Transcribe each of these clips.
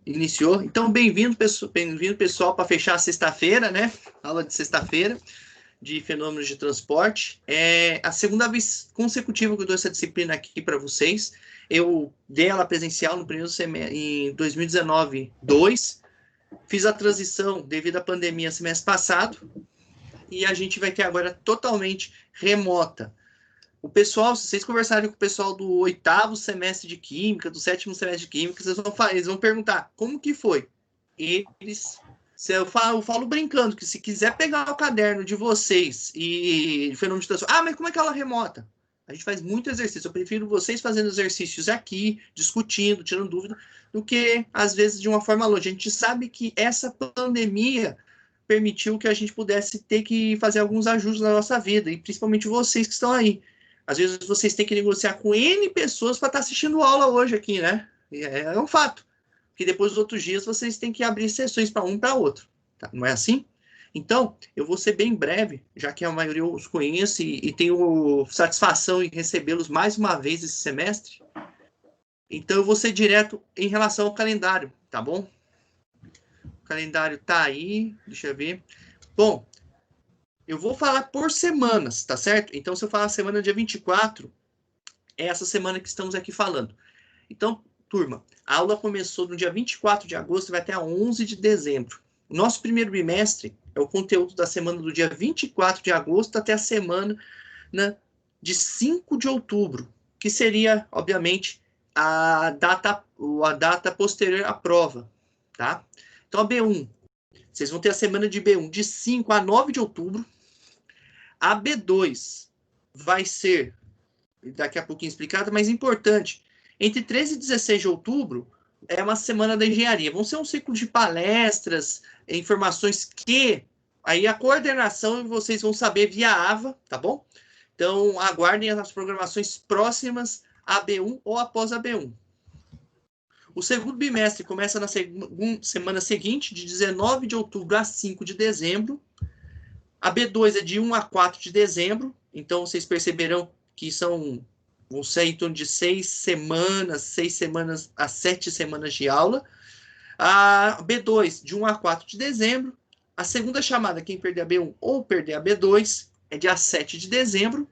Iniciou. Então, bem-vindo, pessoal, para fechar a sexta-feira, né? Aula de sexta-feira de fenômenos de transporte. É a segunda vez consecutiva que eu dou essa disciplina aqui para vocês. Eu dei ela presencial no primeiro semestre, em 2019, 2. Fiz a transição devido à pandemia semestre passado. E a gente vai ter agora totalmente remota. O pessoal, se vocês conversarem com o pessoal do 8º semestre de Química, do 7º semestre de Química, eles vão perguntar como que foi. Eu falo brincando que se quiser pegar o caderno de vocês e fenômeno de transporte, mas como é que ela remota? A gente faz muito exercício. Eu prefiro vocês fazendo exercícios aqui, discutindo, tirando dúvida, do que, às vezes, de uma forma longe. A gente sabe que essa pandemia permitiu que a gente pudesse ter que fazer alguns ajustes na nossa vida, e principalmente vocês que estão aí. Às vezes vocês têm que negociar com N pessoas para estar assistindo aula hoje aqui, né? É um fato. Porque depois dos outros dias vocês têm que abrir sessões para um para outro. Tá? Não é assim? Então, eu vou ser bem breve, já que a maioria eu os conheço e tenho satisfação em recebê-los mais uma vez esse semestre. Então, eu vou ser direto em relação ao calendário, tá bom? O calendário tá aí, deixa eu ver. Bom, eu vou falar por semanas, tá certo? Então, se eu falar semana dia 24, é essa semana que estamos aqui falando. Então, turma, a aula começou no dia 24 de agosto e vai até a 11 de dezembro. O nosso primeiro bimestre é o conteúdo da semana do dia 24 de agosto até a semana de 5 de outubro, que seria, obviamente, a data posterior à prova, tá? Então, a B1, vocês vão ter a semana de B1 de 5 a 9 de outubro. A B2 vai ser, daqui a pouquinho explicado, mas importante, entre 13 e 16 de outubro é uma semana da engenharia. Vão ser um ciclo de palestras, informações que aí a coordenação vocês vão saber via AVA, tá bom? Então, aguardem as programações próximas à B1 ou após a B1. O segundo bimestre começa na semana seguinte, de 19 de outubro a 5 de dezembro. A B2 é de 1 a 4 de dezembro, então vocês perceberão que vão ser em torno de 6 semanas a 7 semanas de aula. A B2, de 1 a 4 de dezembro. A segunda chamada, quem perder a B1 ou perder a B2, é dia 7 de dezembro.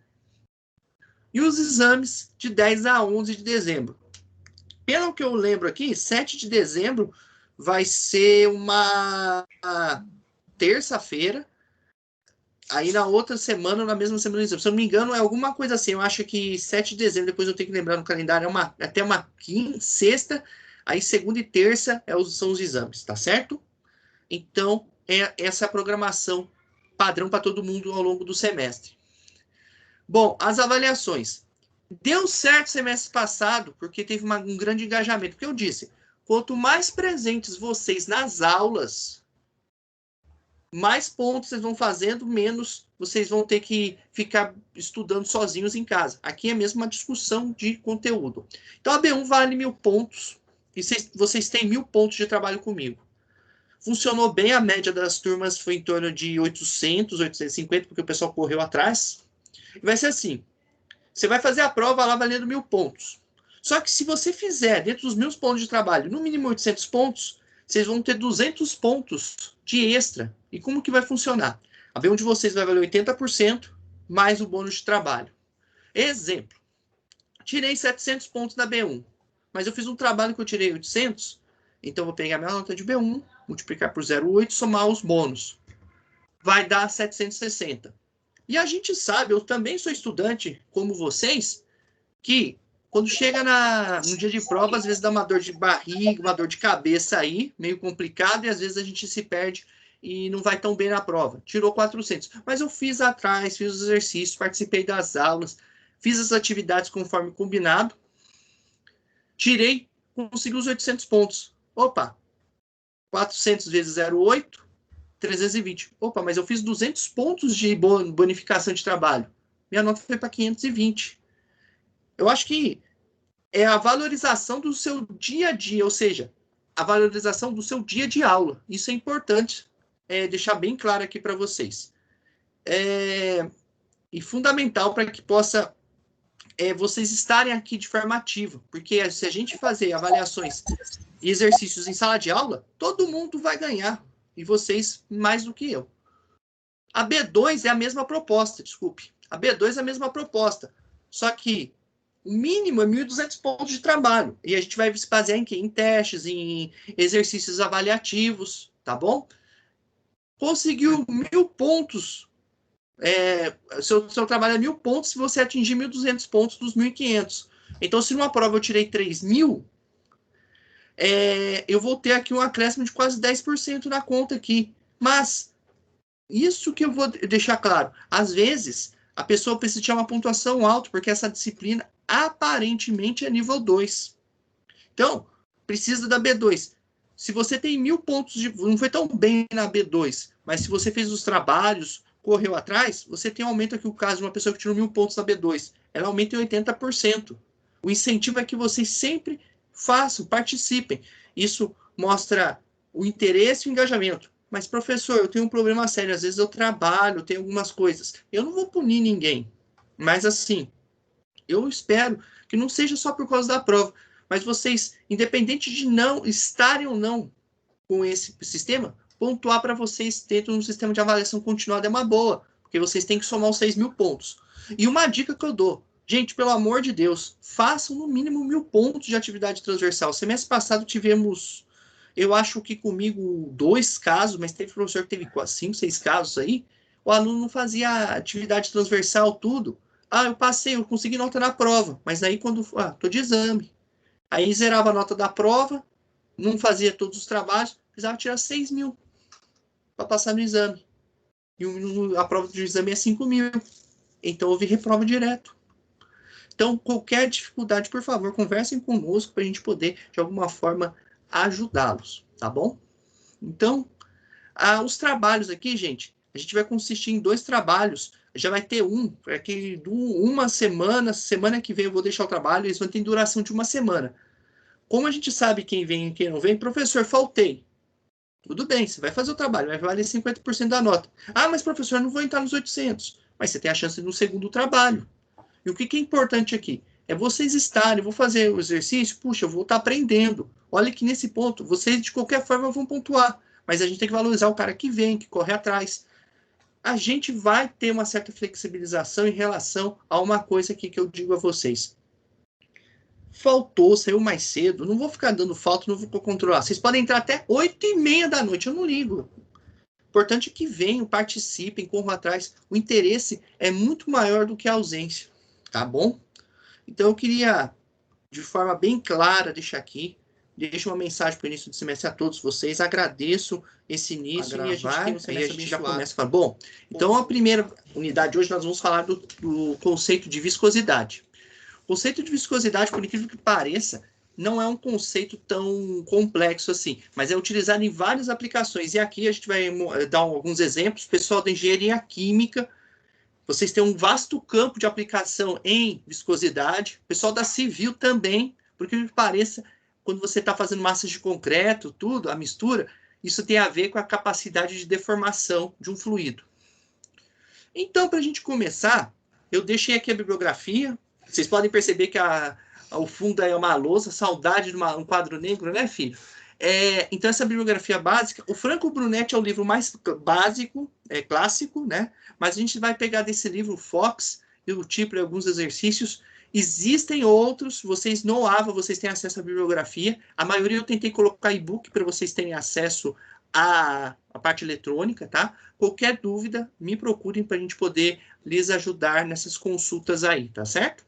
E os exames, de 10 a 11 de dezembro. Pelo que eu lembro aqui, 7 de dezembro vai ser uma terça-feira. Aí na outra semana, na mesma semana, se eu não me engano, é alguma coisa assim. Eu acho que 7 de dezembro, depois eu tenho que lembrar no calendário, até uma sexta, aí segunda e terça são os exames, tá certo? Então, essa é a programação padrão para todo mundo ao longo do semestre. Bom, as avaliações. Deu certo semestre passado, porque teve um grande engajamento. Porque eu disse, quanto mais presentes vocês nas aulas, mais pontos vocês vão fazendo, menos vocês vão ter que ficar estudando sozinhos em casa. Aqui é mesmo uma discussão de conteúdo. Então, a B1 vale 1.000 pontos, e vocês têm 1.000 pontos de trabalho comigo. Funcionou bem, a média das turmas foi em torno de 800, 850, porque o pessoal correu atrás. E vai ser assim, você vai fazer a prova lá valendo 1.000 pontos. Só que se você fizer, dentro dos 1.000 pontos de trabalho, no mínimo 800 pontos, vocês vão ter 200 pontos de extra. E como que vai funcionar? A B1 de vocês vai valer 80%, mais o bônus de trabalho. Exemplo, tirei 700 pontos da B1, mas eu fiz um trabalho que eu tirei 800, então eu vou pegar minha nota de B1, multiplicar por 0,8, somar os bônus. Vai dar 760. E a gente sabe, eu também sou estudante, como vocês, que quando chega no dia de prova, às vezes dá uma dor de barriga, uma dor de cabeça aí, meio complicado, e às vezes a gente se perde e não vai tão bem na prova. Tirou 400. Mas eu fiz atrás, fiz os exercícios, participei das aulas, fiz as atividades conforme combinado, tirei, consegui os 800 pontos. Opa, 400 vezes 0,8, 320. Opa, mas eu fiz 200 pontos de bonificação de trabalho. Minha nota foi para 520. Eu acho que é a valorização do seu dia a dia, ou seja, a valorização do seu dia de aula. Isso é importante deixar bem claro aqui para vocês. E fundamental para que possa vocês estarem aqui de forma ativa, porque se a gente fazer avaliações e exercícios em sala de aula, todo mundo vai ganhar. E vocês mais do que eu. A B2 é a mesma proposta, desculpe. A B2 é a mesma proposta. Só que o mínimo é 1.200 pontos de trabalho. E a gente vai se basear em quê? Em testes, em exercícios avaliativos, tá bom? Conseguiu 1.000 pontos. Seu trabalho é 1.000 pontos se você atingir 1.200 pontos dos 1.500. Então, se numa prova eu tirei 3.000, eu vou ter aqui um acréscimo de quase 10% na conta aqui. Mas, isso que eu vou deixar claro. Às vezes, a pessoa precisa tirar uma pontuação alta, porque essa disciplina aparentemente é nível 2. Então, precisa da B2. Se você tem 1.000 pontos, não foi tão bem na B2, mas se você fez os trabalhos, correu atrás, você tem um aumento aqui, o caso de uma pessoa que tirou 1.000 pontos na B2. Ela aumenta em 80%. O incentivo é que vocês sempre façam, participem. Isso mostra o interesse e o engajamento. Mas, professor, eu tenho um problema sério. Às vezes eu trabalho, tenho algumas coisas. Eu não vou punir ninguém. Mas, assim, eu espero que não seja só por causa da prova. Mas vocês, independente de não estarem ou não com esse sistema, pontuar para vocês dentro de um sistema de avaliação continuada é uma boa. Porque vocês têm que somar os 6.000 pontos. E uma dica que eu dou. Gente, pelo amor de Deus, façam no mínimo 1.000 pontos de atividade transversal. Semestre passado tivemos, eu acho que comigo, 2 casos, mas teve professor que teve 5, 6 casos aí. O aluno não fazia atividade transversal, tudo. Eu passei, eu consegui nota na prova. Mas aí quando, tô de exame. Aí zerava a nota da prova, não fazia todos os trabalhos, precisava tirar 6.000 para passar no exame. E a prova do exame é 5.000. Então houve reprova direto. Então, qualquer dificuldade, por favor, conversem conosco para a gente poder, de alguma forma, ajudá-los, tá bom? Então, os trabalhos aqui, gente, a gente vai consistir em 2 trabalhos. Já vai ter aqui uma semana que vem eu vou deixar o trabalho, eles vão ter duração de 1 semana. Como a gente sabe quem vem e quem não vem, professor, faltei. Tudo bem, você vai fazer o trabalho, vai valer 50% da nota. Mas professor, eu não vou entrar nos 800. Mas você tem a chance no segundo trabalho. E o que é importante aqui? É vocês estarem, vou fazer o exercício, puxa, eu vou estar aprendendo. Olha que nesse ponto, vocês de qualquer forma vão pontuar, mas a gente tem que valorizar o cara que vem, que corre atrás. A gente vai ter uma certa flexibilização em relação a uma coisa aqui que eu digo a vocês. Faltou, saiu mais cedo, não vou ficar dando falta, não vou controlar. Vocês podem entrar até 8h30 da noite, eu não ligo. O importante é que venham, participem, corram atrás. O interesse é muito maior do que a ausência. Tá bom? Então, eu queria, de forma bem clara, deixar aqui, deixo uma mensagem para o início do semestre a todos vocês, agradeço esse início e a gente tem um semestre abençoado. Já começa a falar, bom, então a primeira unidade hoje nós vamos falar do conceito de viscosidade. O conceito de viscosidade, por incrível que pareça, não é um conceito tão complexo assim, mas é utilizado em várias aplicações, e aqui a gente vai dar alguns exemplos. Pessoal da engenharia química, vocês têm um vasto campo de aplicação em viscosidade. O pessoal da civil também, porque me pareça, quando você está fazendo massas de concreto, tudo, a mistura, isso tem a ver com a capacidade de deformação de um fluido. Então, para a gente começar, eu deixei aqui a bibliografia. Vocês podem perceber que o fundo é uma lousa, saudade de um quadro negro, né, filho? Então, essa bibliografia básica, o Franco Brunetti é o livro mais básico, clássico, né? Mas a gente vai pegar desse livro Fox e o Tipler alguns exercícios. Existem outros, vocês no AVA, vocês têm acesso à bibliografia. A maioria eu tentei colocar e-book para vocês terem acesso à parte eletrônica, tá? Qualquer dúvida, me procurem para a gente poder lhes ajudar nessas consultas aí, tá certo?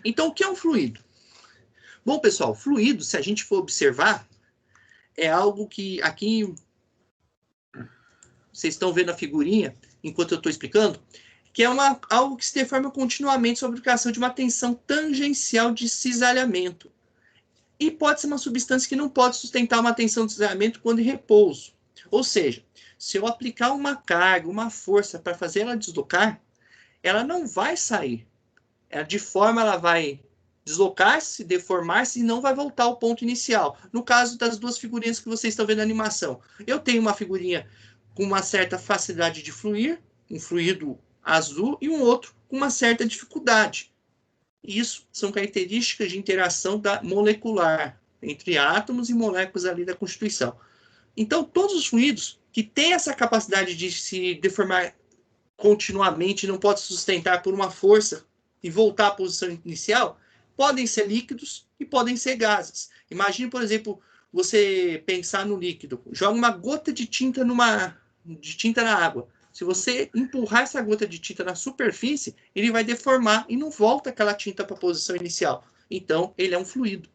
Então, o que é um fluido? Bom, pessoal, fluido, se a gente for observar, é algo que aqui vocês estão vendo a figurinha, enquanto eu estou explicando, que é algo que se deforma continuamente sob a aplicação de uma tensão tangencial de cisalhamento. E pode ser uma substância que não pode sustentar uma tensão de cisalhamento quando em repouso. Ou seja, se eu aplicar uma carga, uma força para fazer ela deslocar, ela não vai sair. Ela vai deslocar-se, deformar-se e não vai voltar ao ponto inicial. No caso das 2 figurinhas que vocês estão vendo na animação. Eu tenho uma figurinha com uma certa facilidade de fluir, um fluido azul, e um outro com uma certa dificuldade. Isso são características de interação molecular, entre átomos e moléculas ali da constituição. Então, todos os fluidos que têm essa capacidade de se deformar continuamente, não pode se sustentar por uma força e voltar à posição inicial, podem ser líquidos e podem ser gases. Imagine, por exemplo, você pensar no líquido, joga uma gota de tinta na água. Se você empurrar essa gota de tinta na superfície, ele vai deformar e não volta aquela tinta para a posição inicial. Então, ele é um fluido.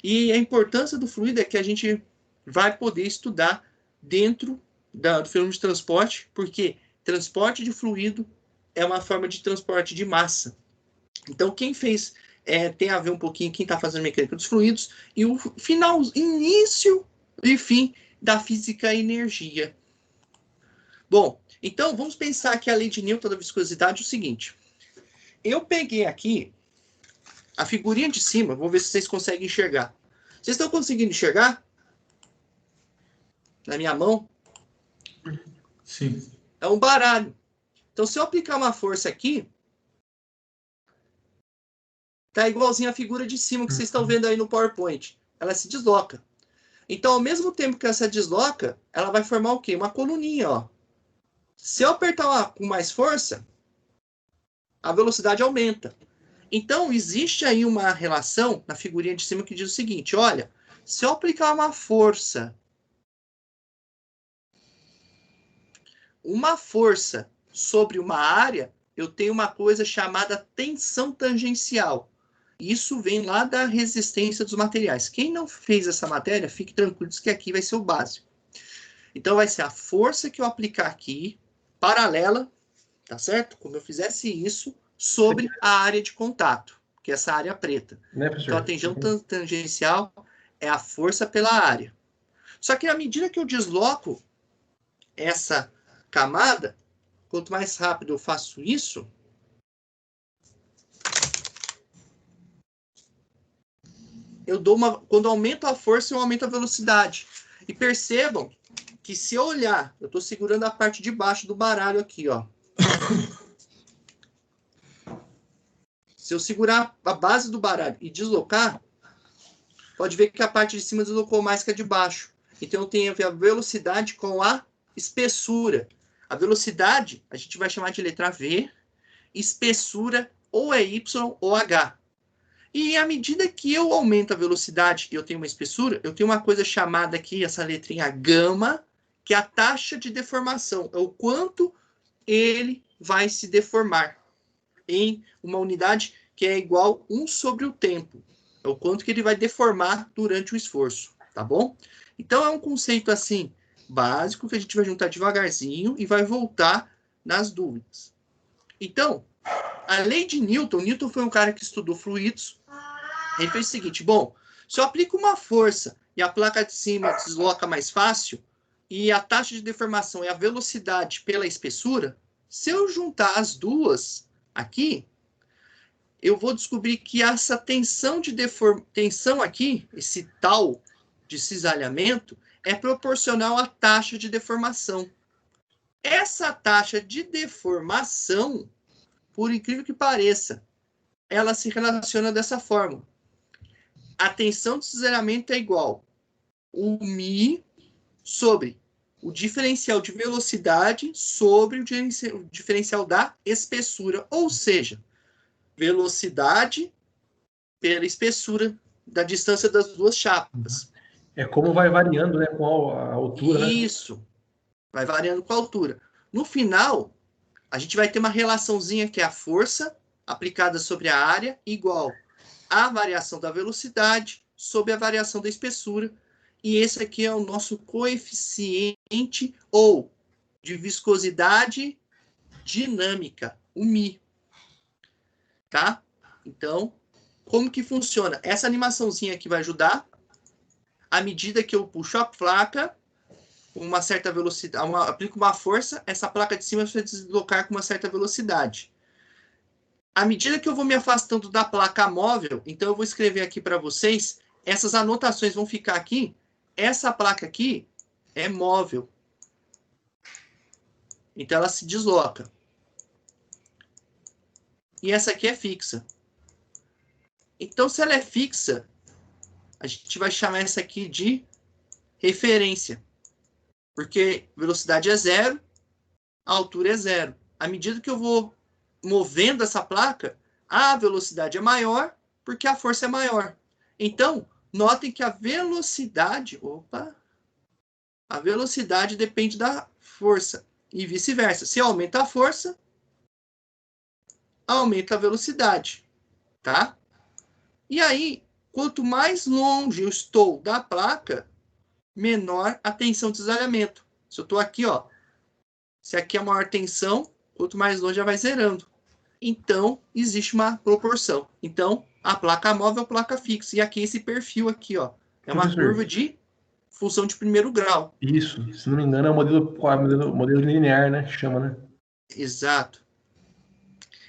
E a importância do fluido é que a gente vai poder estudar dentro do fenômeno de transporte, porque transporte de fluido é uma forma de transporte de massa. Então, quem fez tem a ver um pouquinho, quem está fazendo mecânica dos fluidos, e o final, início e fim da física e energia. Bom, então vamos pensar que a lei de Newton da viscosidade é o seguinte. Eu peguei aqui a figurinha de cima, vou ver se vocês conseguem enxergar. Vocês estão conseguindo enxergar? Na minha mão? Sim. É um baralho. Então, se eu aplicar uma força aqui, tá igualzinho a figura de cima que vocês estão vendo aí no PowerPoint. Ela se desloca. Então, ao mesmo tempo que ela se desloca, ela vai formar o quê? Uma coluninha, ó. Se eu apertar com mais força, a velocidade aumenta. Então, existe aí uma relação na figurinha de cima que diz o seguinte, olha, se eu aplicar uma força sobre uma área, eu tenho uma coisa chamada tensão tangencial. Isso vem lá da resistência dos materiais. Quem não fez essa matéria, fique tranquilo que aqui vai ser o básico. Então, vai ser a força que eu aplicar aqui, paralela, tá certo? Como eu fizesse isso, sobre a área de contato, que é essa área preta. Né, Então, a tensão tangencial é a força pela área. Só que à medida que eu desloco essa camada, quanto mais rápido eu faço isso, quando eu aumento a força, eu aumento a velocidade. E percebam que se eu olhar, eu estou segurando a parte de baixo do baralho aqui, ó. Se eu segurar a base do baralho e deslocar, pode ver que a parte de cima deslocou mais que a de baixo. Então eu tenho a velocidade com a espessura. A velocidade, a gente vai chamar de letra V, espessura ou é Y ou H. E à medida que eu aumento a velocidade e eu tenho uma espessura, eu tenho uma coisa chamada aqui, essa letrinha gama, que é a taxa de deformação. É o quanto ele vai se deformar em uma unidade que é igual 1 sobre o tempo. É o quanto que ele vai deformar durante o esforço, tá bom? Então, é um conceito, assim, básico, que a gente vai juntar devagarzinho e vai voltar nas dúvidas. Então, a lei de Newton, Newton foi um cara que estudou fluidos, ele fez o seguinte, bom, se eu aplico uma força e a placa de cima desloca mais fácil, e a taxa de deformação é a velocidade pela espessura, se eu juntar as duas aqui, eu vou descobrir que essa tensão aqui, esse tal de cisalhamento, é proporcional à taxa de deformação. Essa taxa de deformação, por incrível que pareça, ela se relaciona dessa forma. A tensão de cisalhamento é igual o μ sobre o diferencial de velocidade sobre o diferencial da espessura, ou seja, velocidade pela espessura da distância das duas chapas. É como vai variando, né, com a altura, Isso, né? Vai variando com a altura. No final, a gente vai ter uma relaçãozinha que é a força aplicada sobre a área igual à variação da velocidade sobre a variação da espessura. E esse aqui é o nosso coeficiente ou de viscosidade dinâmica, o μ. Tá? Então, como que funciona? Essa animaçãozinha aqui vai ajudar. À medida que eu puxo a placa, com uma certa velocidade, aplico uma força, essa placa de cima vai se deslocar com uma certa velocidade. À medida que eu vou me afastando da placa móvel, então eu vou escrever aqui para vocês, essas anotações vão ficar aqui. Essa placa aqui é móvel. Então ela se desloca. E essa aqui é fixa. Então, se ela é fixa, A gente vai chamar essa aqui de referência. Porque velocidade é 0, a altura é 0. À medida que eu vou movendo essa placa, a velocidade é maior, porque a força é maior. Então, notem que a velocidade... a velocidade depende da força. E vice-versa. Se aumenta a força, aumenta a velocidade. Tá? E aí, quanto mais longe eu estou da placa, menor a tensão de desalhamento. Se eu estou aqui, ó, se aqui é a maior tensão, quanto mais longe já vai zerando. Então, existe uma proporção. Então, a placa móvel é a placa fixa. E aqui esse perfil aqui, ó, é uma curva de função de primeiro grau. Isso, se não me engano é o modelo linear, né? Chama, né? Exato.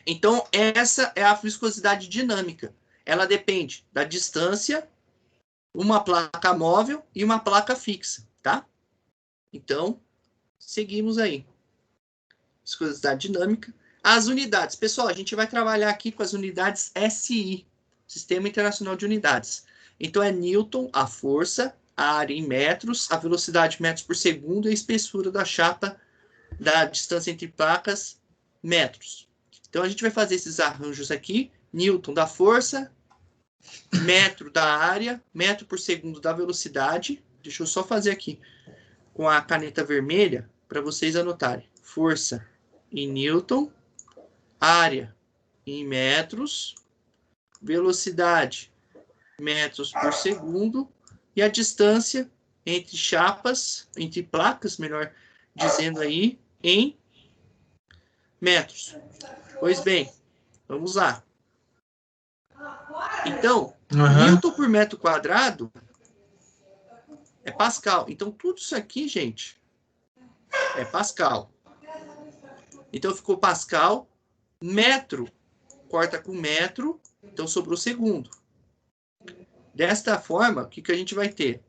Então, essa é a viscosidade dinâmica. Ela depende da distância, uma placa móvel e uma placa fixa, tá? Então, seguimos aí. Viscosidade dinâmica. As unidades. Pessoal, a gente vai trabalhar aqui com as unidades SI, Sistema Internacional de Unidades. Então, é Newton, a força, a área em metros, a velocidade em metros por segundo e a espessura da chapa da distância entre placas, metros. Então, a gente vai fazer esses arranjos aqui. Newton da força, metro da área, metro por segundo da velocidade. Deixa eu só fazer aqui com a caneta vermelha para vocês anotarem. Força em Newton, área em metros, velocidade metros por segundo e a distância entre chapas, entre placas, melhor dizendo aí, em metros. Pois bem, vamos lá. Então, Newton por metro quadrado é Pascal. Então, tudo isso aqui, gente, é Pascal. Então, ficou Pascal, metro, corta com metro, então sobrou segundo. Desta forma, o que a gente vai ter?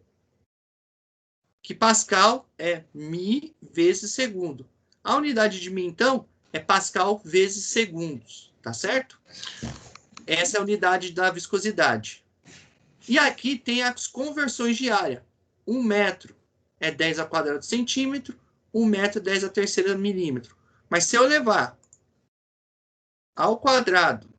Que Pascal é mi vezes segundo. A unidade de mi, então, é Pascal vezes segundos, tá certo? Essa é a unidade da viscosidade. E aqui tem as conversões de área. 1 metro é 10 ao quadrado centímetro, 1 metro é 10 a terceira milímetro. Mas se eu levar ao quadrado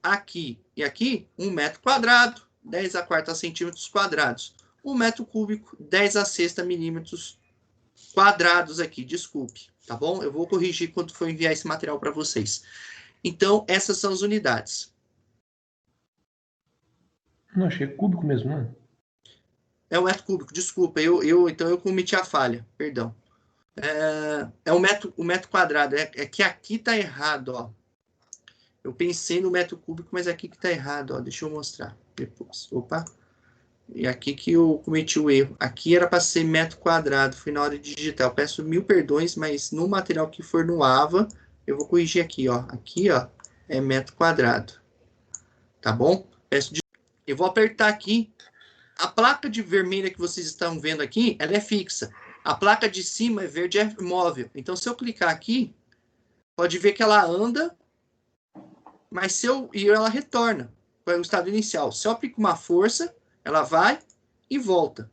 aqui e aqui, 1 metro quadrado, 10 a quarta centímetros quadrados. 1 metro cúbico, 10 a sexta milímetros quadrados aqui, desculpe, tá bom? Eu vou corrigir quando for enviar esse material para vocês. Então, essas são as unidades. Não, achei cúbico mesmo, não. É um metro cúbico, desculpa, então eu cometi a falha, perdão. É um metro quadrado, é que aqui tá errado, ó. Eu pensei no metro cúbico, mas aqui que tá errado, ó. Deixa eu mostrar depois. Opa. E aqui que eu cometi o erro. Aqui era para ser metro quadrado, foi na hora de digitar. Eu peço 1000 perdões, mas no material que for no AVA, eu vou corrigir aqui, ó. Aqui, ó, é metro quadrado. Tá bom? Eu vou apertar aqui. A placa de vermelha que vocês estão vendo aqui, ela é fixa. A placa de cima é verde, é móvel. Então, se eu clicar aqui, pode ver que ela anda, mas ela retorna para o estado inicial. Se eu aplico uma força, ela vai e volta.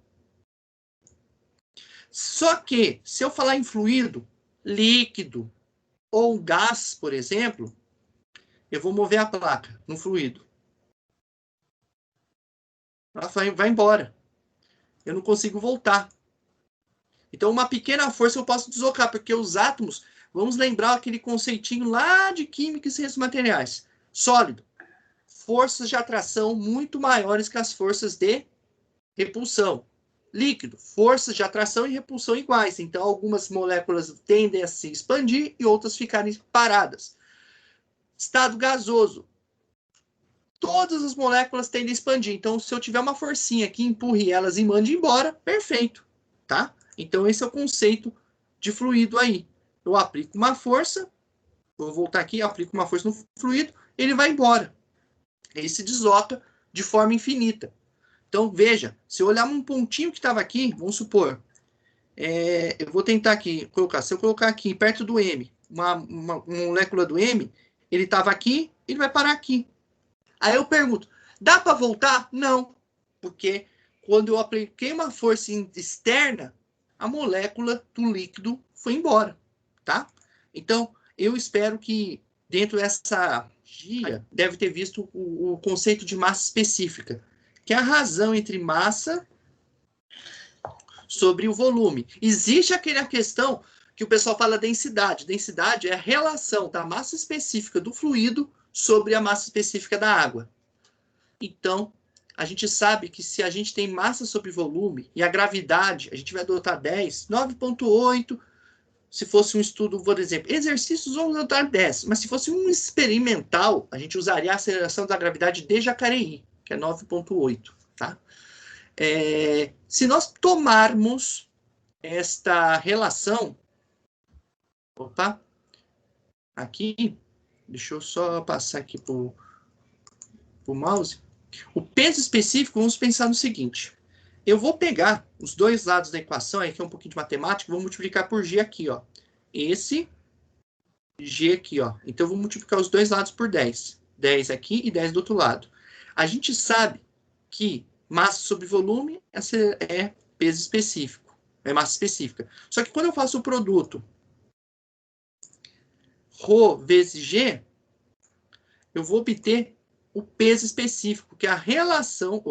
Só que, se eu falar em fluido, líquido ou gás, por exemplo, eu vou mover a placa no fluido. Ela vai embora. Eu não consigo voltar. Então, uma pequena força eu posso deslocar, porque os átomos, vamos lembrar aquele conceitinho lá de química e ciências materiais. Sólido. Forças de atração muito maiores que as forças de repulsão. Líquido. Forças de atração e repulsão iguais. Então, algumas moléculas tendem a se expandir e outras ficarem paradas. Estado gasoso. Todas as moléculas tendem a expandir. Então, se eu tiver uma forcinha que empurre elas e mande embora, perfeito. Tá? Então, esse é o conceito de fluido aí. Eu aplico uma força, vou voltar aqui, aplico uma força no fluido, ele vai embora. Ele se desloca de forma infinita. Então, veja, se eu olhar um pontinho que estava aqui, vamos supor, eu vou tentar aqui colocar, se eu colocar aqui perto do M, uma molécula do M, ele estava aqui, ele vai parar aqui. Aí eu pergunto, Dá para voltar? Não, porque quando eu apliquei uma força externa, a molécula do líquido foi embora, tá? Então, eu espero que dentro dessa guia deve ter visto o conceito de massa específica, que é a razão entre massa sobre o volume. Existe aquela questão que o pessoal fala densidade. Densidade é a relação da massa específica do fluido sobre a massa específica da água. Então, a gente sabe que se a gente tem massa sobre volume e a gravidade, a gente vai adotar 10, 9,8. Se fosse um estudo, por exemplo, exercícios, vamos adotar 10. Mas se fosse um experimental, a gente usaria a aceleração da gravidade de Jacareí, que é 9,8, tá? Se nós tomarmos esta relação, opa, aqui, deixa eu só passar aqui para o mouse. O peso específico, vamos pensar no seguinte. Eu vou pegar os dois lados da equação, aqui é um pouquinho de matemática, vou multiplicar por G aqui, ó. Esse G aqui, ó. Então, eu vou multiplicar os dois lados por 10. 10 aqui e 10 do outro lado. A gente sabe que massa sobre volume é peso específico, é massa específica. Só que quando eu faço o produto ρ vezes G, eu vou obter o peso específico, que é a relação,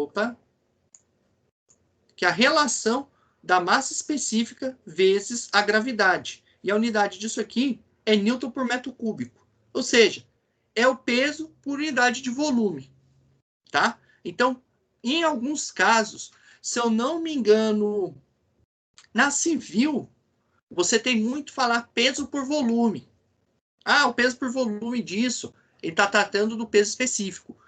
que é a relação da massa específica vezes a gravidade. E a unidade disso aqui é Newton por metro cúbico. Ou seja, é o peso por unidade de volume, tá? Então, em alguns casos, se eu não me engano, na civil, você tem muito falar peso por volume. Ah, o peso por volume disso, ele está tratando do peso específico.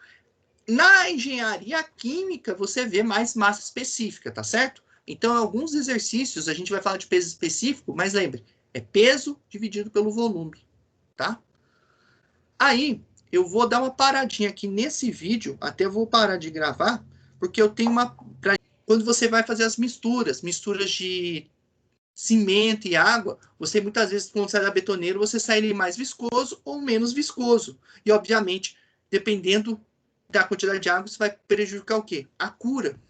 Na engenharia química, você vê mais massa específica, tá certo? Então, em alguns exercícios, a gente vai falar de peso específico, mas lembre, é peso dividido pelo volume, tá? Aí, eu vou dar uma paradinha aqui nesse vídeo, até eu vou parar de gravar, porque eu tenho uma... Quando você vai fazer as misturas de cimento e água, você muitas vezes, quando sai da betoneira, você sai ele mais viscoso ou menos viscoso. E, obviamente, dependendo da quantidade de água, isso vai prejudicar o quê? A cura.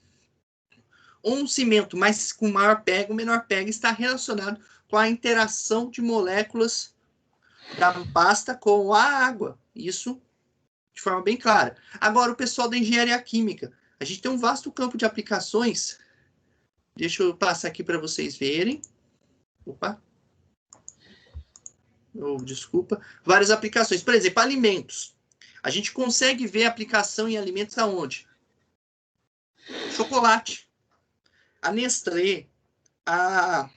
Um cimento mais com maior pega ou menor pega está relacionado com a interação de moléculas da pasta com a água. Isso de forma bem clara. Agora, o pessoal da engenharia química. A gente tem um vasto campo de aplicações. Deixa eu passar aqui para vocês verem. Opa. Desculpa. Várias aplicações. Por exemplo, alimentos. A gente consegue ver aplicação em alimentos aonde? Chocolate. A Nestlé, a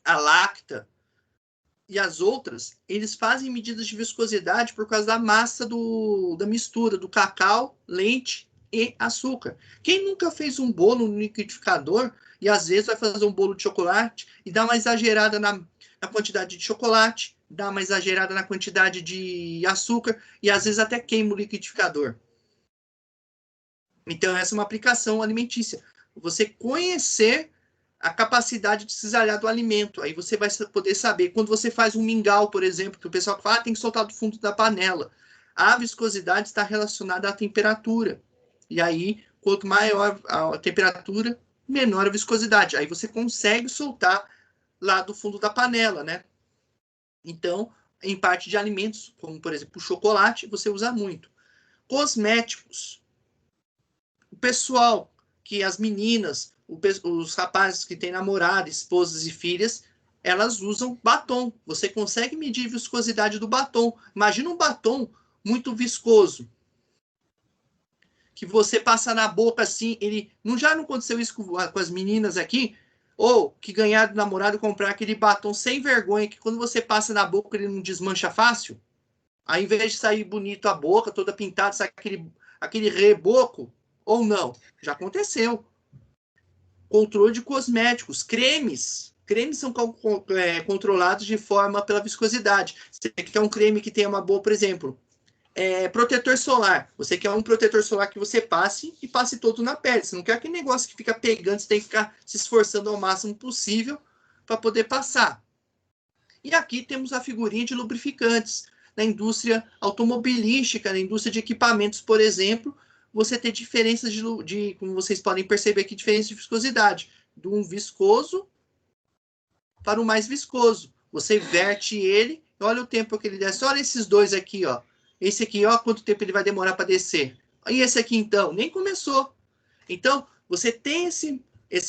Lacta e as outras, eles fazem medidas de viscosidade por causa da massa da mistura do cacau, leite e açúcar. Quem nunca fez um bolo no liquidificador e às vezes vai fazer um bolo de chocolate e dá uma exagerada na quantidade de chocolate, dá uma exagerada na quantidade de açúcar e às vezes até queima o liquidificador. Então, essa é uma aplicação alimentícia. Você conhecer a capacidade de cisalhar do alimento. Aí você vai poder saber. Quando você faz um mingau, por exemplo, que o pessoal fala, tem que soltar do fundo da panela. A viscosidade está relacionada à temperatura. E aí, quanto maior a temperatura, menor a viscosidade. Aí você consegue soltar lá do fundo da panela, né? Então, em parte de alimentos, como, por exemplo, o chocolate, você usa muito. Cosméticos. O pessoal, que as meninas, os rapazes que têm namorada, esposas e filhas, elas usam batom. Você consegue medir a viscosidade do batom. Imagina um batom muito viscoso, que você passa na boca assim, ele... Já não aconteceu isso com as meninas aqui? Ou que ganhar do namorado e comprar aquele batom sem vergonha, que quando você passa na boca ele não desmancha fácil? Aí, ao invés de sair bonito a boca, toda pintada, sai aquele reboco, ou não? Já aconteceu. Controle de cosméticos, cremes. Cremes são controlados de forma pela viscosidade. Você quer um creme que tenha uma boa, por exemplo, protetor solar. Você quer um protetor solar que você passe e passe todo na pele. Você não quer aquele negócio que fica pegando, você tem que ficar se esforçando ao máximo possível para poder passar. E aqui temos a figurinha de lubrificantes. Na indústria automobilística, na indústria de equipamentos, por exemplo, você ter diferenças como vocês podem perceber aqui, diferença de viscosidade, de um viscoso para o mais viscoso. Você verte ele, olha o tempo que ele desce. Olha esses dois aqui, ó. Esse aqui, ó, quanto tempo ele vai demorar para descer. E esse aqui, então, nem começou. Então, você tem esse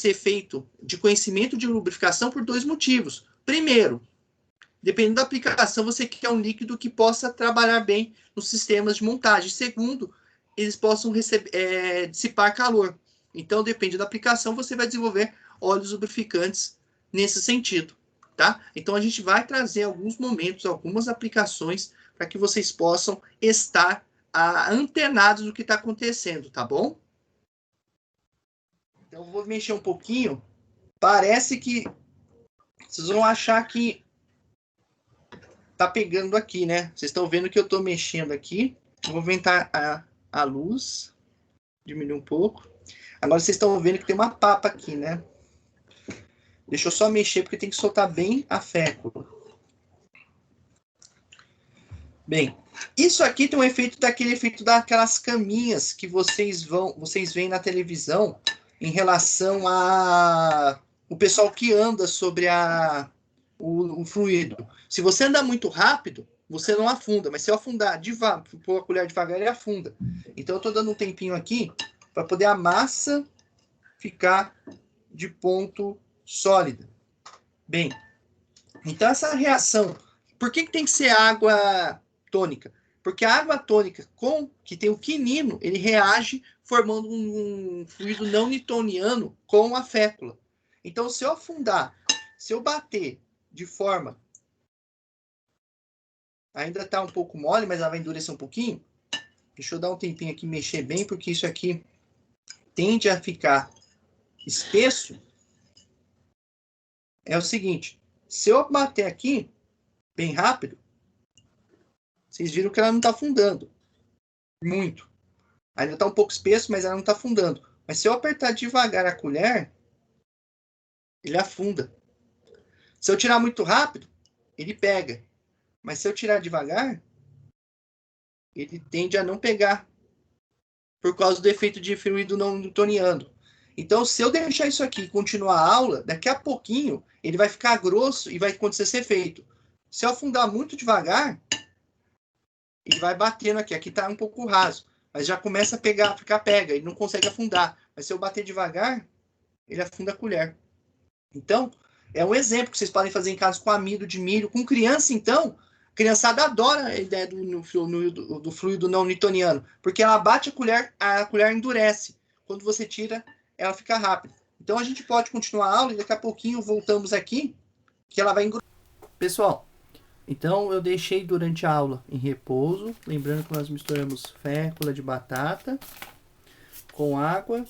efeito de conhecimento de lubrificação por dois motivos. Primeiro, dependendo da aplicação, você quer um líquido que possa trabalhar bem nos sistemas de montagem. Segundo, eles possam dissipar calor. Então, depende da aplicação, você vai desenvolver óleos lubrificantes nesse sentido, tá? Então, a gente vai trazer alguns momentos, algumas aplicações, para que vocês possam estar antenados do que está acontecendo, tá bom? Então, eu vou mexer um pouquinho. Parece que vocês vão achar que tá pegando aqui, né? Vocês estão vendo que eu estou mexendo aqui. Eu vou aumentar a luz, diminuir um pouco. Agora vocês estão vendo que tem uma papa aqui, né? Deixa eu só mexer, porque tem que soltar bem a fécula. Bem, isso aqui tem um efeito daquele efeito daquelas caminhas que vocês veem na televisão em relação o pessoal que anda sobre o fluido. Se você andar muito rápido, você não afunda, mas se eu afundar devagar, pôr a colher devagar, ele afunda. Então eu estou dando um tempinho aqui para poder a massa ficar de ponto sólida. Bem, então essa reação, por que tem que ser água tônica? Porque a água tônica, que tem o quinino, ele reage formando um fluido não newtoniano com a fécula. Então, se eu afundar, se eu bater de forma... Ainda está um pouco mole, mas ela vai endurecer um pouquinho. Deixa eu dar um tempinho aqui, mexer bem, porque isso aqui tende a ficar espesso. É o seguinte, se eu bater aqui, bem rápido, vocês viram que ela não está afundando muito. Ainda está um pouco espesso, mas ela não está afundando. Mas se eu apertar devagar a colher, ele afunda. Se eu tirar muito rápido, ele pega. Mas se eu tirar devagar, ele tende a não pegar. Por causa do efeito de fluido não newtoniano. Então, se eu deixar isso aqui e continuar a aula, daqui a pouquinho, ele vai ficar grosso e vai acontecer esse efeito. Se eu afundar muito devagar, ele vai batendo aqui. Aqui está um pouco raso. Mas já começa a pegar, ficar pega. Ele não consegue afundar. Mas se eu bater devagar, ele afunda a colher. Então, é um exemplo que vocês podem fazer em casa com amido de milho. Com criança, então, a criançada adora a ideia do fluido não newtoniano, porque ela bate a colher endurece. Quando você tira, ela fica rápida. Então, a gente pode continuar a aula e daqui a pouquinho voltamos aqui, que ela vai engrossar. Pessoal, então eu deixei durante a aula em repouso, lembrando que nós misturamos fécula de batata com água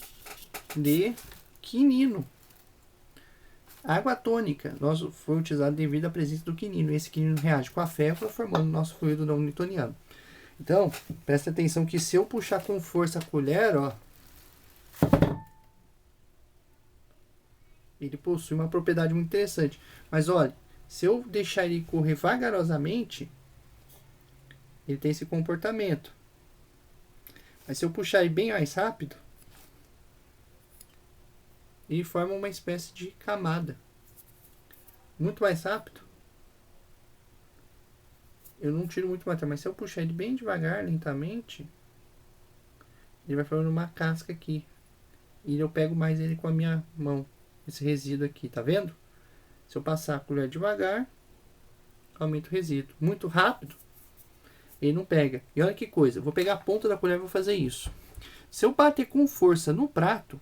de quinino. A água tônica foi utilizada devido à presença do quinino. Esse quinino reage com a fécula, formando o nosso fluido não newtoniano. Então, presta atenção que se eu puxar com força a colher, ó, ele possui uma propriedade muito interessante. Mas olha, se eu deixar ele correr vagarosamente, ele tem esse comportamento. Mas se eu puxar ele bem mais rápido, ele forma uma espécie de camada. Muito mais rápido. Eu não tiro muito matéria, mas se eu puxar ele bem devagar, lentamente, ele vai formando uma casca aqui. E eu pego mais ele com a minha mão. Esse resíduo aqui, tá vendo? Se eu passar a colher devagar, aumenta o resíduo. Muito rápido, ele não pega. E olha que coisa, eu vou pegar a ponta da colher e vou fazer isso. Se eu bater com força no prato,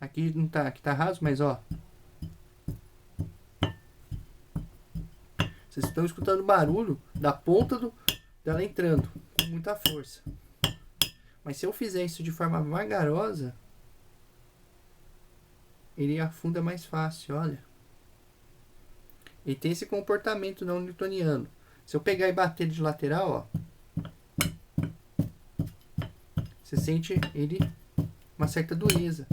aqui não tá, aqui tá raso, mas ó, vocês estão escutando o barulho da ponta dela entrando com muita força. Mas se eu fizer isso de forma vagarosa, ele afunda mais fácil, olha. Ele tem esse comportamento não newtoniano. Se eu pegar e bater de lateral, ó, você sente ele uma certa dureza.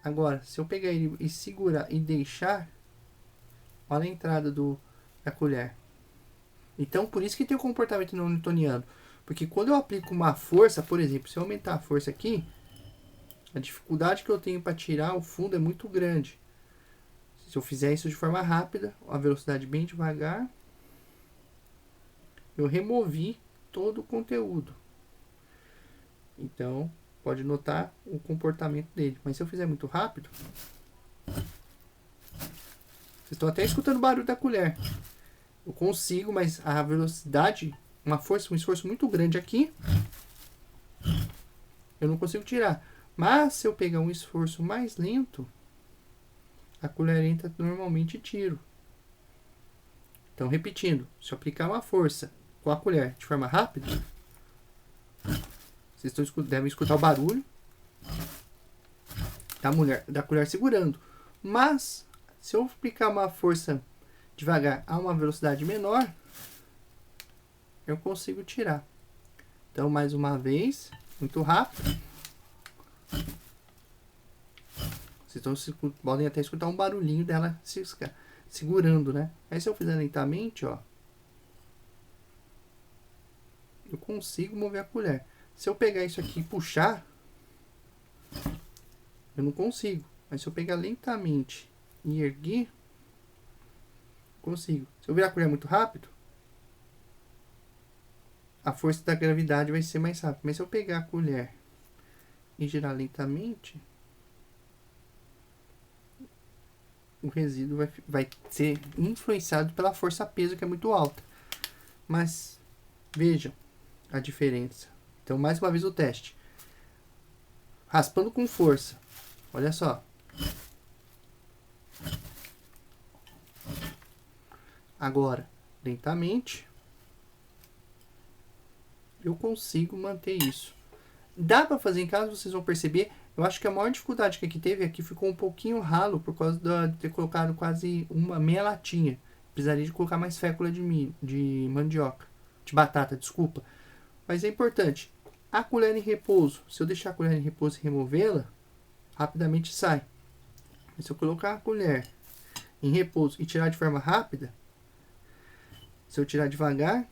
Agora, se eu pegar ele e segurar e deixar, olha a entrada da colher. Então, por isso que tem o comportamento não newtoniano. Porque quando eu aplico uma força, por exemplo, se eu aumentar a força aqui, a dificuldade que eu tenho para tirar o fundo é muito grande. Se eu fizer isso de forma rápida, a velocidade bem devagar, eu removi todo o conteúdo. Então, pode notar o comportamento dele. Mas se eu fizer muito rápido, vocês estão até escutando o barulho da colher. Eu consigo, mas a velocidade, uma força, um esforço muito grande aqui, eu não consigo tirar. Mas se eu pegar um esforço mais lento, a colher entra normalmente e tiro. Então, repetindo, se eu aplicar uma força com a colher de forma rápida, vocês devem escutar o barulho da colher segurando. Mas, se eu aplicar uma força devagar a uma velocidade menor, eu consigo tirar. Então, mais uma vez, muito rápido. Vocês podem até escutar um barulhinho dela segurando, né? Aí se eu fizer lentamente, ó, eu consigo mover a colher. Se eu pegar isso aqui e puxar, eu não consigo. Mas se eu pegar lentamente e erguer, consigo. Se eu virar a colher muito rápido, a força da gravidade vai ser mais rápida. Mas se eu pegar a colher e girar lentamente, o resíduo vai ser influenciado pela força-peso, que é muito alta. Mas vejam a diferença. Então, mais uma vez o teste. Raspando com força. Olha só. Agora, lentamente, eu consigo manter isso. Dá para fazer em casa, vocês vão perceber. Eu acho que a maior dificuldade que aqui teve aqui ficou um pouquinho ralo por causa de ter colocado quase uma meia latinha. Precisaria de colocar mais fécula de mandioca, de batata, desculpa. Mas é importante. A colher em repouso, se eu deixar a colher em repouso e removê-la, rapidamente sai. Mas se eu colocar a colher em repouso e tirar de forma rápida, se eu tirar devagar,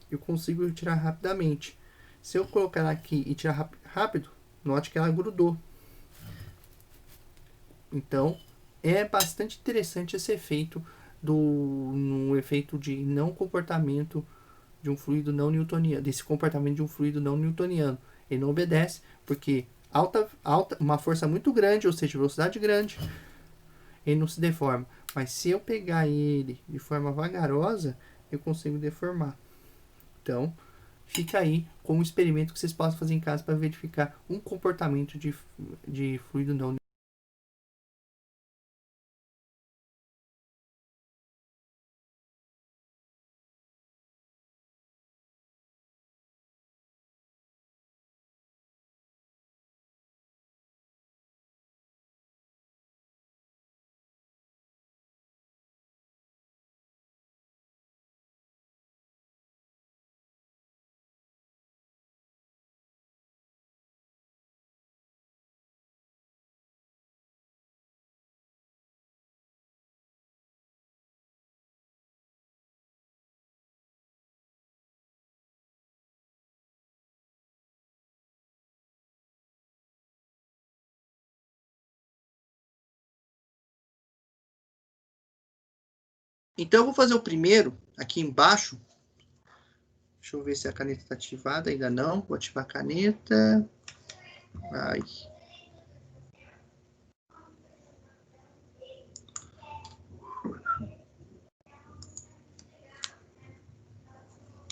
eu consigo tirar rapidamente. Se eu colocar ela aqui e tirar rápido, note que ela grudou. Então, é bastante interessante esse efeito no efeito de não comportamento de um fluido não newtoniano, desse comportamento de um fluido não newtoniano. Ele não obedece porque uma força muito grande, ou seja, velocidade grande, ele não se deforma. Mas se eu pegar ele de forma vagarosa, eu consigo deformar. Então, fica aí como um experimento que vocês possam fazer em casa para verificar um comportamento de fluido não. Então, eu vou fazer o primeiro aqui embaixo. Deixa eu ver se a caneta está ativada. Ainda não. Vou ativar a caneta. Ai.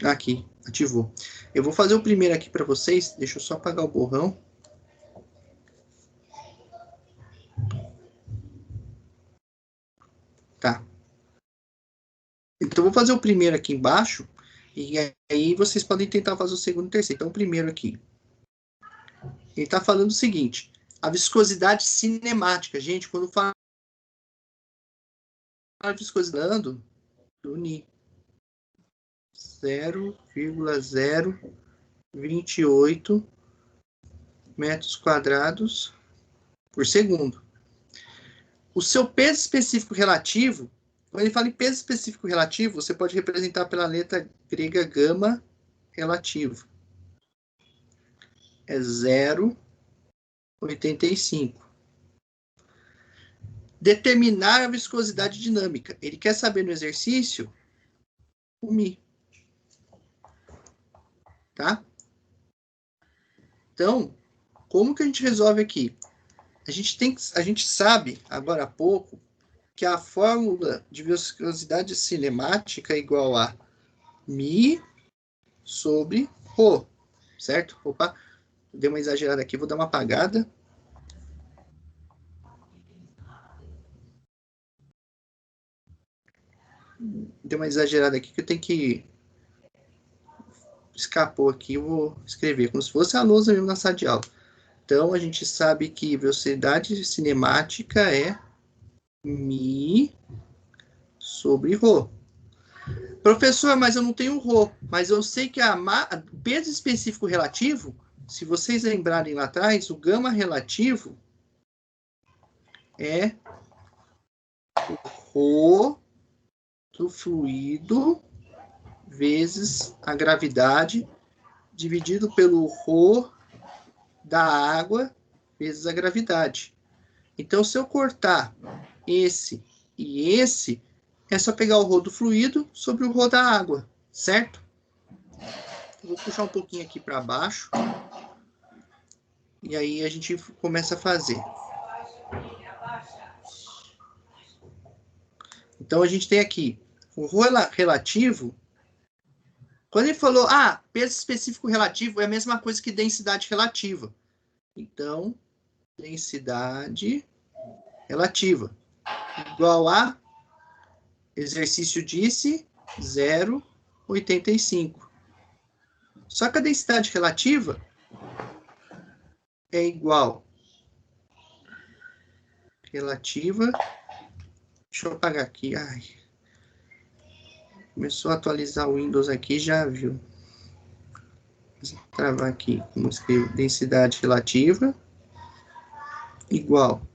Aqui, ativou. Eu vou fazer o primeiro aqui para vocês. Deixa eu só apagar o borrão. Tá. Então, vou fazer o primeiro aqui embaixo. E aí vocês podem tentar fazer o segundo e o terceiro. Então, o primeiro aqui. Ele está falando o seguinte. A viscosidade cinemática. Gente, quando fala viscosidade, unir 0,028 metros quadrados por segundo. O seu peso específico relativo, quando ele fala em peso específico relativo, você pode representar pela letra grega gama relativo. É 0,85. Determinar a viscosidade dinâmica. Ele quer saber no exercício o Mi. Tá? Então, como que a gente resolve aqui? A gente sabe, agora há pouco, que a fórmula de viscosidade cinemática é igual a Mi sobre Rho, certo? Opa, dei uma exagerada aqui, vou dar uma apagada. Dei uma exagerada aqui que eu tenho que... Escapou aqui, eu vou escrever como se fosse a lousa mesmo na sala de aula. Então, a gente sabe que velocidade cinemática é Mi sobre Rho. Professor, mas eu não tenho Rho. Mas eu sei que o peso específico relativo, se vocês lembrarem lá atrás, o gama relativo é o Rho do fluido vezes a gravidade dividido pelo Rho da água vezes a gravidade. Então, se eu cortar esse e esse, é só pegar o Rho do fluido sobre o Rho da água, certo? Eu vou puxar um pouquinho aqui para baixo. E aí a gente começa a fazer. Então, a gente tem aqui o Rho relativo. Quando ele falou, peso específico relativo é a mesma coisa que densidade relativa. Então, densidade relativa igual a, exercício disse, 0,85. Só que a densidade relativa é igual. Relativa. Deixa eu apagar aqui. Ai. Começou a atualizar o Windows aqui, já viu. Vou travar aqui. Como escrevo? Densidade relativa igual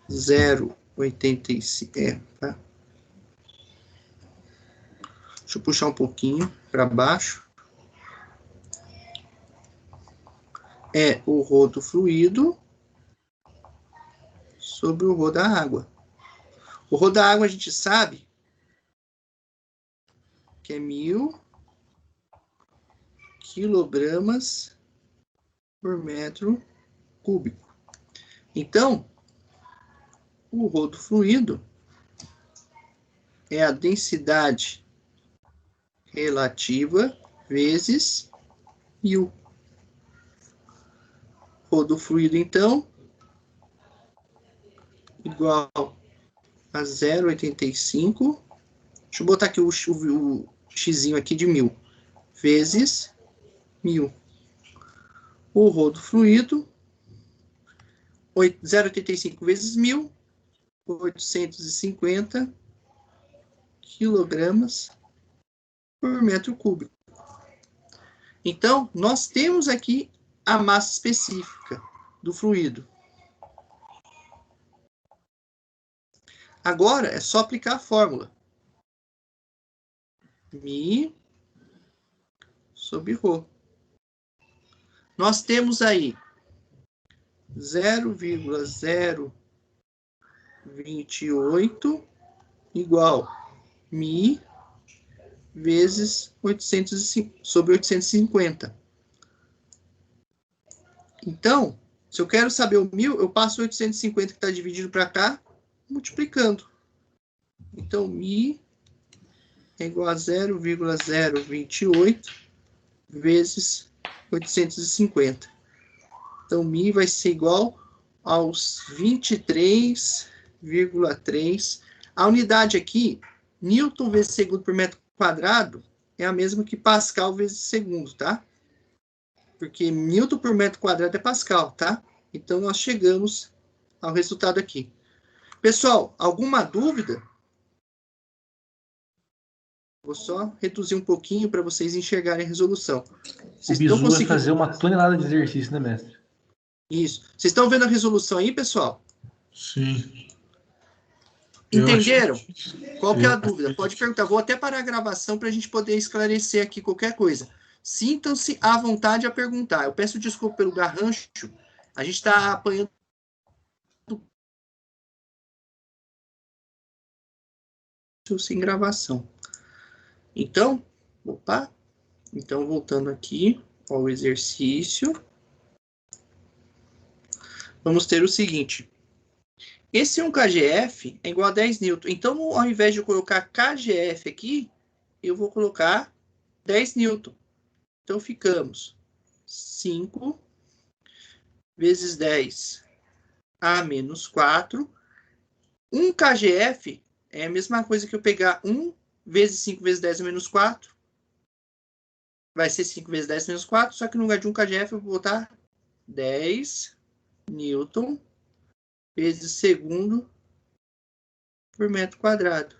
0,85. Tá? Deixa eu puxar um pouquinho para baixo. É o Rho do fluido sobre o Rho da água. O Rho da água a gente sabe que é 1000 quilogramas por metro cúbico. Então, o Rho do fluido é a densidade relativa vezes 1000. Rho do fluido, então, igual a 0,85. Deixa eu botar aqui o xzinho aqui de 1000. Vezes 1000. O Rho do fluido, 0,85 vezes 1000, 850 quilogramas por metro cúbico. Então, nós temos aqui a massa específica do fluido. Agora, é só aplicar a fórmula. Mi sobre Rho. Nós temos aí 0,028 igual Mi vezes 805, sobre 850. Então, se eu quero saber o 1000, eu passo 850 que está dividido para cá, multiplicando. Então, Mi é igual a 0,028 vezes 850. Então, Mi vai ser igual aos 23,3. A unidade aqui, Newton vezes segundo por metro quadrado, é a mesma que Pascal vezes segundo, tá? Porque Newton por metro quadrado é Pascal, tá? Então, nós chegamos ao resultado aqui. Pessoal, alguma dúvida? Vou só reduzir um pouquinho para vocês enxergarem a resolução. Vocês o bizu vai fazer uma tonelada de exercício, né, mestre? Isso. Vocês estão vendo a resolução aí, pessoal? Sim. Entenderam? Qual que é a dúvida? Pode perguntar. Vou até parar a gravação para a gente poder esclarecer aqui qualquer coisa. Sintam-se à vontade a perguntar. Eu peço desculpa pelo garrancho. A gente está apanhando sem gravação. Então, opa. Então, voltando aqui ao exercício. Vamos ter o seguinte. Esse 1 kgf é igual a 10 newton. Então, ao invés de eu colocar kgf aqui, eu vou colocar 10 newton. Então, ficamos 5 vezes 10 a menos 4. 1 kgf é a mesma coisa que eu pegar 1 vezes 5 vezes 10 a menos 4. Vai ser 5 vezes 10 menos 4, só que no lugar de 1 kgf eu vou botar 10 newton vezes segundo por metro quadrado.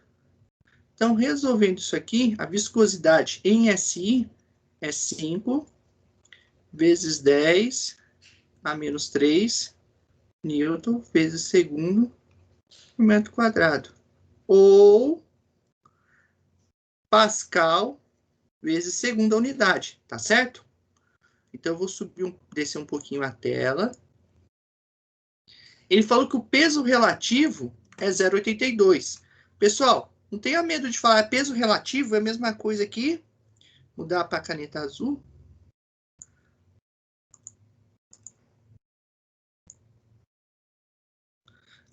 Então, resolvendo isso aqui, a viscosidade em SI é 5 vezes 10 a menos 3 newton vezes segundo por metro quadrado. Ou Pascal vezes segunda unidade, tá certo? Então, eu vou descer um pouquinho a tela. Ele falou que o peso relativo é 0,82. Pessoal, não tenha medo de falar peso relativo, é a mesma coisa aqui. Mudar para a caneta azul.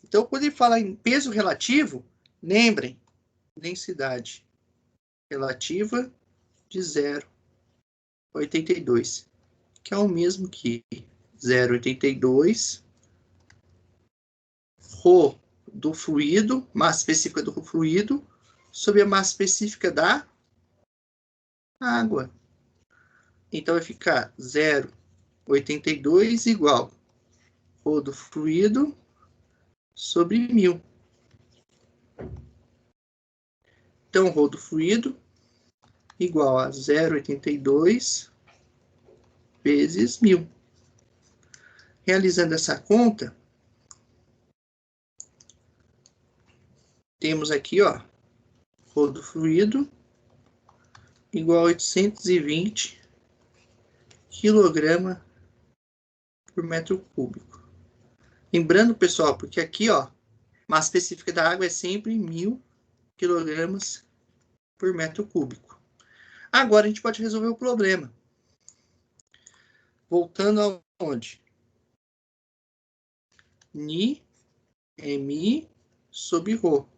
Então, quando ele fala em peso relativo, lembrem, densidade relativa de 0,82, que é o mesmo que 0,82 ρ do fluido, massa específica do fluido, sobre a massa específica da água. Então, vai ficar 0,82 igual ρ do fluido sobre 1000. Então, ρ do fluido igual a 0,82 vezes 1000. Realizando essa conta, temos aqui, ó, ρ do fluido igual a 820 kg por metro cúbico. Lembrando, pessoal, porque aqui, ó, massa específica da água é sempre 1000 kg por metro cúbico. Agora a gente pode resolver o problema. Voltando aonde? Ni, Mi sobre Rho.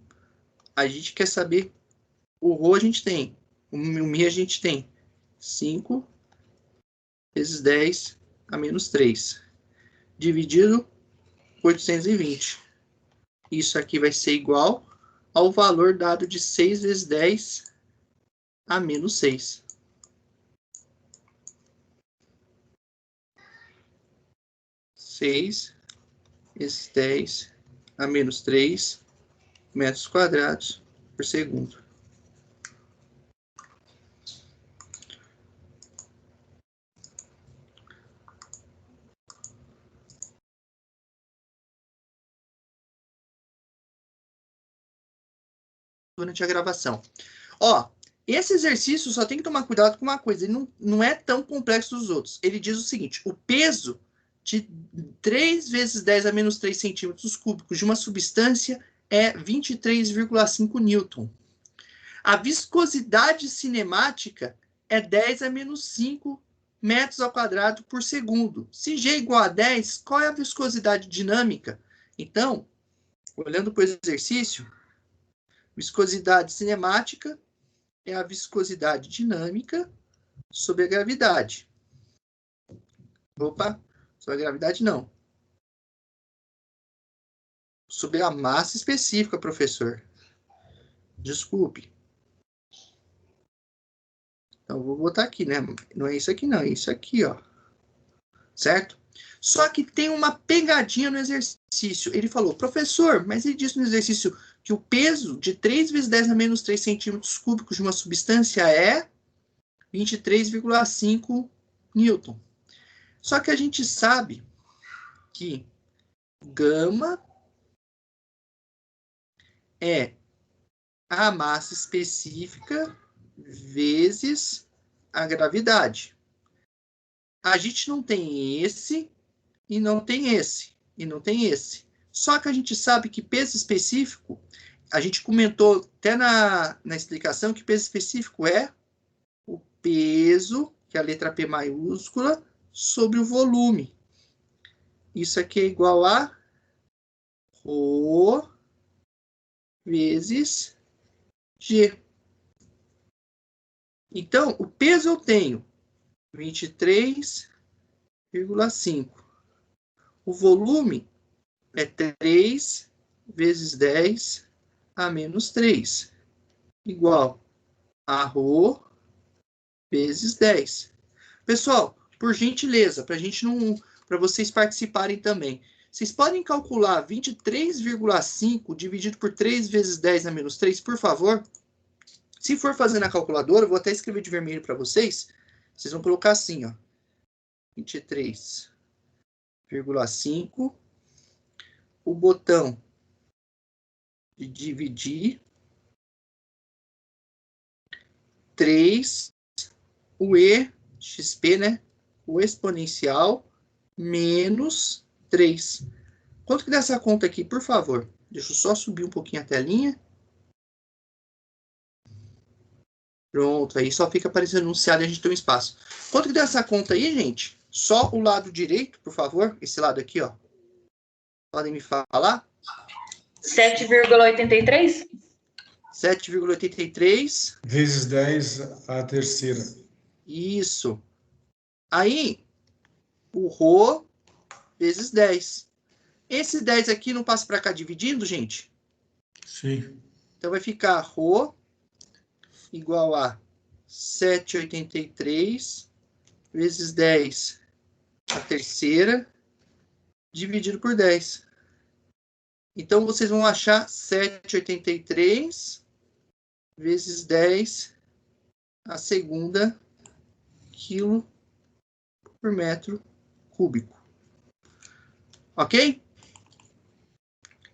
A gente quer saber o Rho a gente tem. O Mi a gente tem 5 vezes 10 a menos 3. Dividido por 820. Isso aqui vai ser igual ao valor dado de 6 vezes 10 a menos 6. 6 vezes 10 a menos 3 metros quadrados por segundo. Durante a gravação. Ó, esse exercício só tem que tomar cuidado com uma coisa, ele não é tão complexo dos outros. Ele diz o seguinte, o peso de 3 vezes 10 a menos 3 centímetros cúbicos de uma substância é 23,5 newton. A viscosidade cinemática é 10 a menos 5 metros ao quadrado por segundo. Se G é igual a 10, qual é a viscosidade dinâmica? Então, olhando para o exercício, viscosidade cinemática é a viscosidade dinâmica sobre a gravidade. Opa, sobre a gravidade não. Sobre a massa específica, professor. Desculpe. Então, vou botar aqui, né? Não é isso aqui, não. É isso aqui, ó. Certo? Só que tem uma pegadinha no exercício. Ele falou, professor, mas ele disse no exercício que o peso de 3 vezes 10 a menos 3 centímetros cúbicos de uma substância é 23,5 newton. Só que a gente sabe que gama é a massa específica vezes a gravidade. A gente não tem esse, e não tem esse, e não tem esse. Só que a gente sabe que peso específico, a gente comentou até na explicação que peso específico é o peso, que é a letra P maiúscula, sobre o volume. Isso aqui é igual a Rho vezes G. Então, o peso eu tenho 23,5. O volume é 3 vezes 10 a menos 3, igual a Rho vezes 10. Pessoal, por gentileza, para vocês participarem também, vocês podem calcular 23,5 dividido por 3 vezes 10 a menos 3, por favor? Se for fazer na calculadora, eu vou até escrever de vermelho para vocês. Vocês vão colocar assim, ó. 23,5. O botão de dividir. 3. O E, XP, né? O exponencial menos 3. Quanto que dá essa conta aqui, por favor? Deixa eu só subir um pouquinho a telinha. Pronto, aí só fica aparecendo anunciado e a gente tem um espaço. Quanto que dá essa conta aí, gente? Só o lado direito, por favor. Esse lado aqui, ó. Podem me falar? 7,83? 7,83. Vezes 10 a terceira. Isso. Aí, o Rho vezes 10. Esse 10 aqui não passa para cá dividindo, gente? Sim. Então vai ficar Rho igual a 7,83 vezes 10 a terceira dividido por 10. Então, vocês vão achar 7,83 vezes 10 a segunda quilo por metro cúbico. Ok?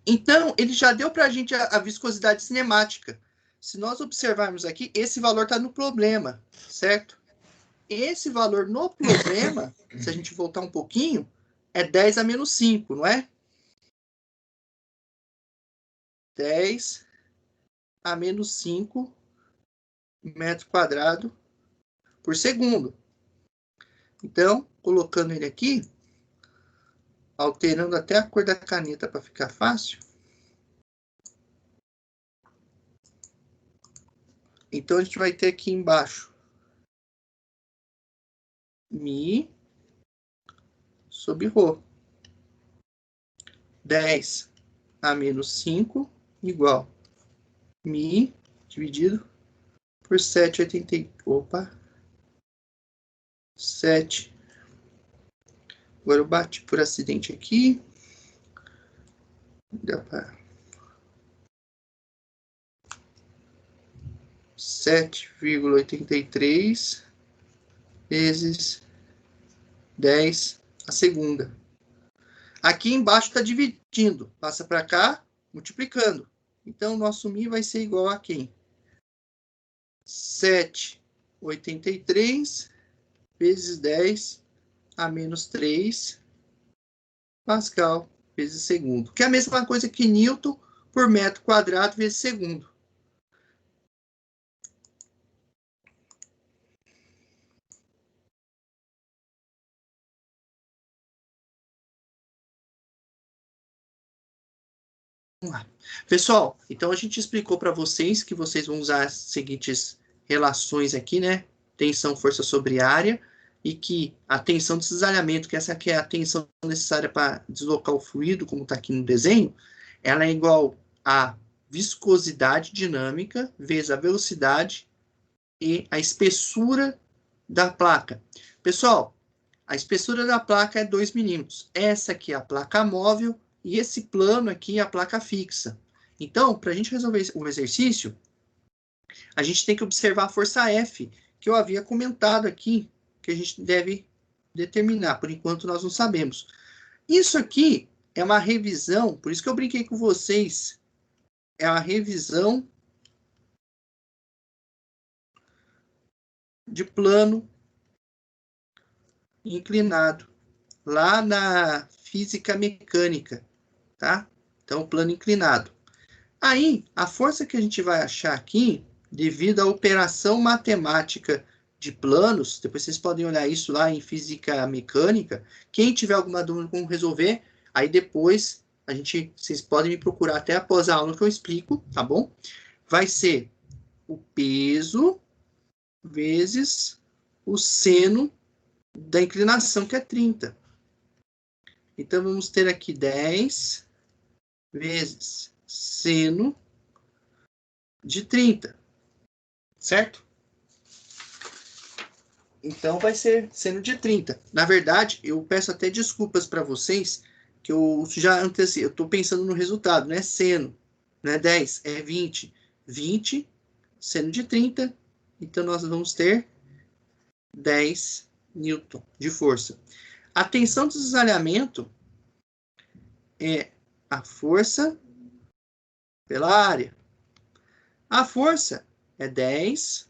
Então, ele já deu para a gente a viscosidade cinemática. Se nós observarmos aqui, esse valor está no problema, certo? Esse valor no problema, se a gente voltar um pouquinho, é 10 a menos 5, não é? 10 a menos 5 metro quadrado por segundo. Então, colocando ele aqui, alterando até a cor da caneta para ficar fácil. Então, a gente vai ter aqui embaixo Mi sobre Rho. 10 a menos 5 igual Mi dividido por 7,80. Opa! 7. Agora eu bati por acidente aqui. Dá para 7,83 vezes 10 a segunda. Aqui embaixo está dividindo. Passa para cá, multiplicando. Então, o nosso Mi vai ser igual a quem? 7,83 vezes 10 a menos 3 Pascal vezes segundo. Que é a mesma coisa que Newton por metro quadrado vezes segundo. Vamos lá. Pessoal, então a gente explicou para vocês que vocês vão usar as seguintes relações aqui, né? Tensão, força sobre área, e que a tensão de cisalhamento, que essa aqui é a tensão necessária para deslocar o fluido, como está aqui no desenho, ela é igual a viscosidade dinâmica vezes a velocidade e a espessura da placa. Pessoal, a espessura da placa é 2 milímetros. Essa aqui é a placa móvel e esse plano aqui é a placa fixa. Então, para a gente resolver o exercício, a gente tem que observar a força F, que eu havia comentado aqui, que a gente deve determinar. Por enquanto, nós não sabemos. Isso aqui é uma revisão, por isso que eu brinquei com vocês, é a revisão de plano inclinado, lá na física mecânica, tá? Então, plano inclinado. Aí, a força que a gente vai achar aqui, devido à operação matemática de planos, depois vocês podem olhar isso lá em física mecânica. Quem tiver alguma dúvida como resolver, aí depois vocês podem me procurar até após a aula que eu explico, tá bom? Vai ser o peso vezes o seno da inclinação, que é 30. Então, vamos ter aqui 10 vezes seno de 30, certo? Então, vai ser seno de 30. Na verdade, eu peço até desculpas para vocês, que eu já antecipei, eu estou pensando no resultado, não é seno, não é 10, é 20. 20, seno de 30, então nós vamos ter 10 newton de força. A tensão de desalhamento é a força pela área. A força é 10,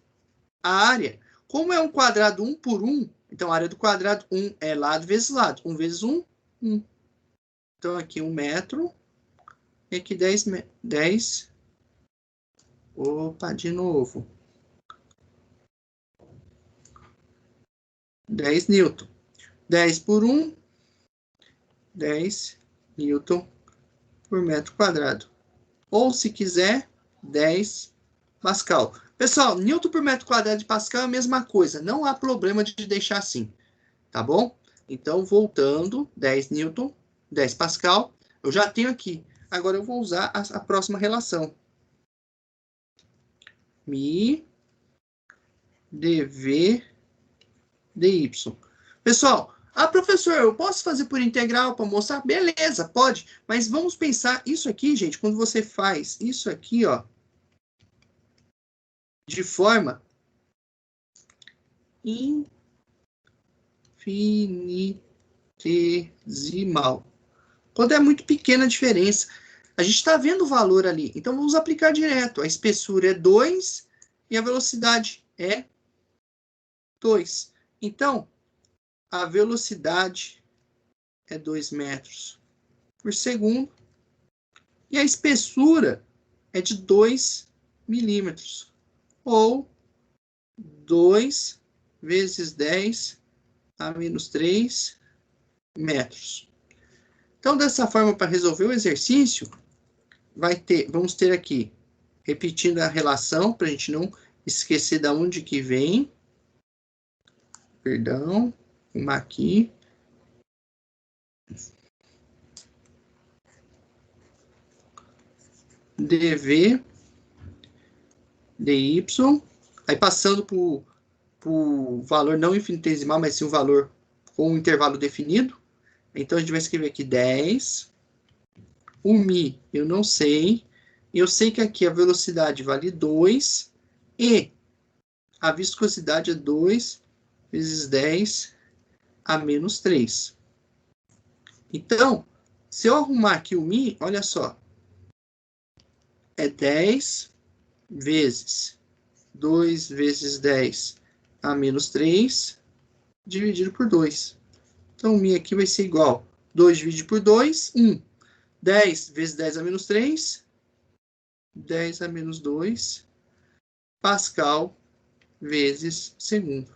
a área. Como é um quadrado 1 por 1, então a área do quadrado 1 é lado vezes lado. 1 vezes 1, 1. Então aqui 1 metro, e aqui 10. Opa, de novo. 10 newton. 10 por 1, 10 newton por metro quadrado. Ou, se quiser, 10 Pascal. Pessoal, Newton por metro quadrado de Pascal é a mesma coisa. Não há problema de deixar assim. Tá bom? Então, voltando, 10 Newton, 10 Pascal. Eu já tenho aqui. Agora eu vou usar a próxima relação. Mi dv dy. Pessoal, professor, eu posso fazer por integral para mostrar? Beleza, pode. Mas vamos pensar isso aqui, gente, quando você faz isso aqui, ó, de forma infinitesimal. Quando é muito pequena a diferença. A gente está vendo o valor ali. Então, vamos aplicar direto. A espessura é 2 e a velocidade é 2. Então, a velocidade é 2 metros por segundo. E a espessura é de 2 milímetros. Ou 2 vezes 10 a menos 3 metros. Então, dessa forma, para resolver o exercício, vamos ter aqui, repetindo a relação, para a gente não esquecer de onde que vem. Perdão, vamos aqui. dv dy, aí passando para o valor não infinitesimal, mas sim um valor com um intervalo definido. Então, a gente vai escrever aqui 10. O mi, eu não sei. Eu sei que aqui a velocidade vale 2. E a viscosidade é 2 vezes 10 a menos 3. Então, se eu arrumar aqui o mi, olha só. É 10 vezes 2 vezes 10 a menos 3, dividido por 2. Então, o mi aqui vai ser igual a 2 dividido por 2, 1. 10 vezes 10 a menos 3, 10 a menos 2, Pascal vezes segundo.